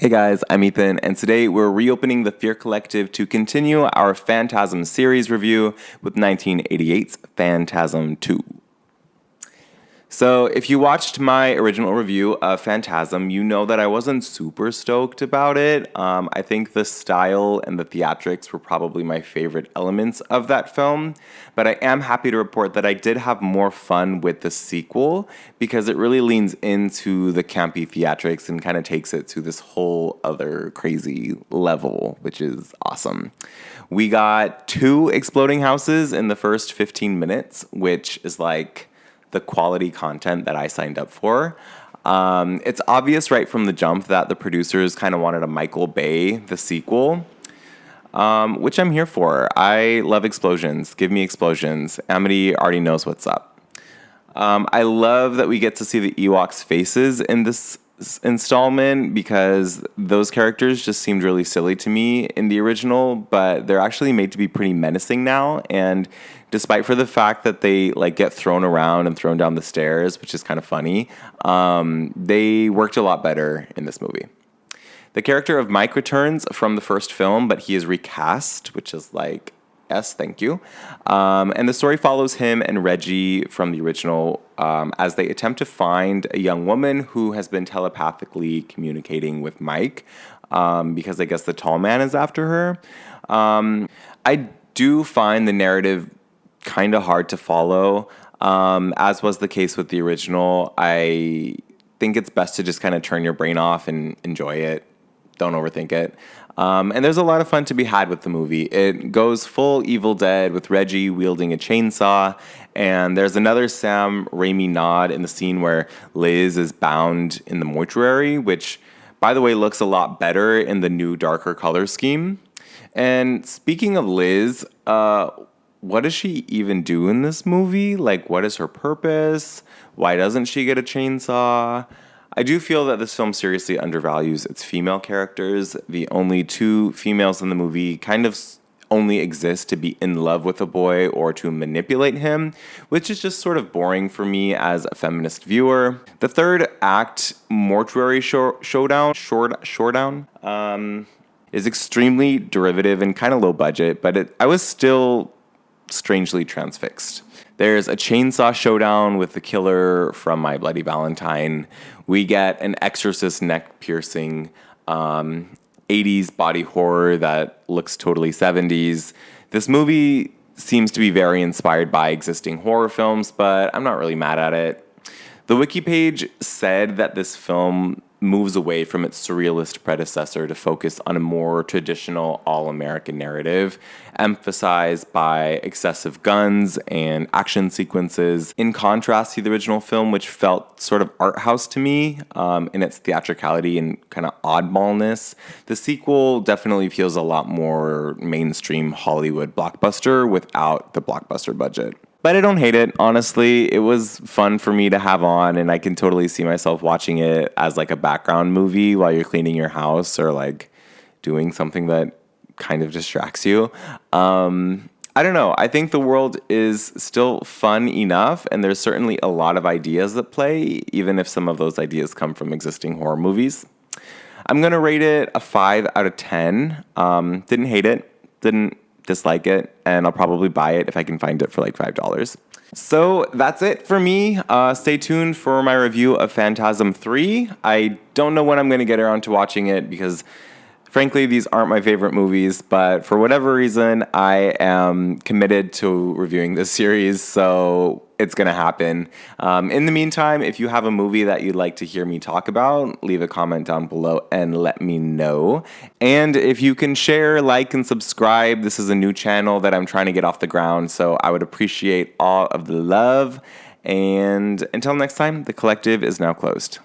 Hey guys, I'm Ethan, and today we're reopening the Fear Collective to continue our Phantasm series review with 1988's Phantasm 2. So, if you watched my original review of Phantasm, you know that I wasn't super stoked about it. I think the style and the theatrics were probably my favorite elements of that film, but I am happy to report that I did have more fun with the sequel because it really leans into the campy theatrics and kind of takes it to this whole other crazy level, which is awesome. We got 2 exploding houses in the first 15 minutes, which is like the quality content that I signed up for. It's obvious right from the jump that the producers kind of wanted a Michael Bay, the sequel, which I'm here for. I love explosions. Give me explosions. Amity already knows what's up. I love that we get to see the Ewoks' faces in this installment because those characters just seemed really silly to me in the original, but they're actually made to be pretty menacing now. And despite for the fact that they like get thrown around and thrown down the stairs, which is kind of funny, they worked a lot better in this movie. The character of Mike returns from the first film, but he is recast, which is like, yes, thank you. And the story follows him and Reggie from the original as they attempt to find a young woman who has been telepathically communicating with Mike because I guess the tall man is after her. I do find the narrative kind of hard to follow, as was the case with the original. I think it's best to just kind of turn your brain off and enjoy it. Don't overthink it. And there's a lot of fun to be had with the movie. It goes full Evil Dead with Reggie wielding a chainsaw, and there's another Sam Raimi nod in the scene where Liz is bound in the mortuary, which, by the way, looks a lot better in the new darker color scheme. And speaking of Liz, what does she even do in this movie? Like, what is her purpose? Why doesn't she get a chainsaw? I do feel that this film seriously undervalues its female characters. The only 2 females in the movie kind of only exist to be in love with a boy or to manipulate him, which is just sort of boring for me as a feminist viewer. The third act, mortuary showdown, is extremely derivative and kind of low budget, but I was still strangely transfixed. There's a chainsaw showdown with the killer from My Bloody Valentine. We get an Exorcist neck-piercing 80s body horror that looks totally 70s. This movie seems to be very inspired by existing horror films, but I'm not really mad at it. The wiki page said that this film moves away from its surrealist predecessor to focus on a more traditional all-American narrative, emphasized by excessive guns and action sequences, in contrast to the original film, which felt sort of art house to me in its theatricality and kind of oddballness. The sequel definitely feels a lot more mainstream Hollywood blockbuster without the blockbuster budget. But I don't hate it, honestly. It was fun for me to have on, and I can totally see myself watching it as like a background movie while you're cleaning your house or like doing something that kind of distracts you. I don't know. I think the world is still fun enough, and there's certainly a lot of ideas at play, even if some of those ideas come from existing horror movies. I'm going to rate it a 5 out of 10. Didn't hate it. Didn't dislike it, and I'll probably buy it if I can find it for like $5. So that's it for me. Stay tuned for my review of Phantasm 3. I don't know when I'm going to get around to watching it because frankly, these aren't my favorite movies, but for whatever reason, I am committed to reviewing this series, so it's going to happen. In the meantime, if you have a movie that you'd like to hear me talk about, leave a comment down below and let me know. And if you can share, like, and subscribe, this is a new channel that I'm trying to get off the ground, so I would appreciate all of the love. And until next time, the collective is now closed.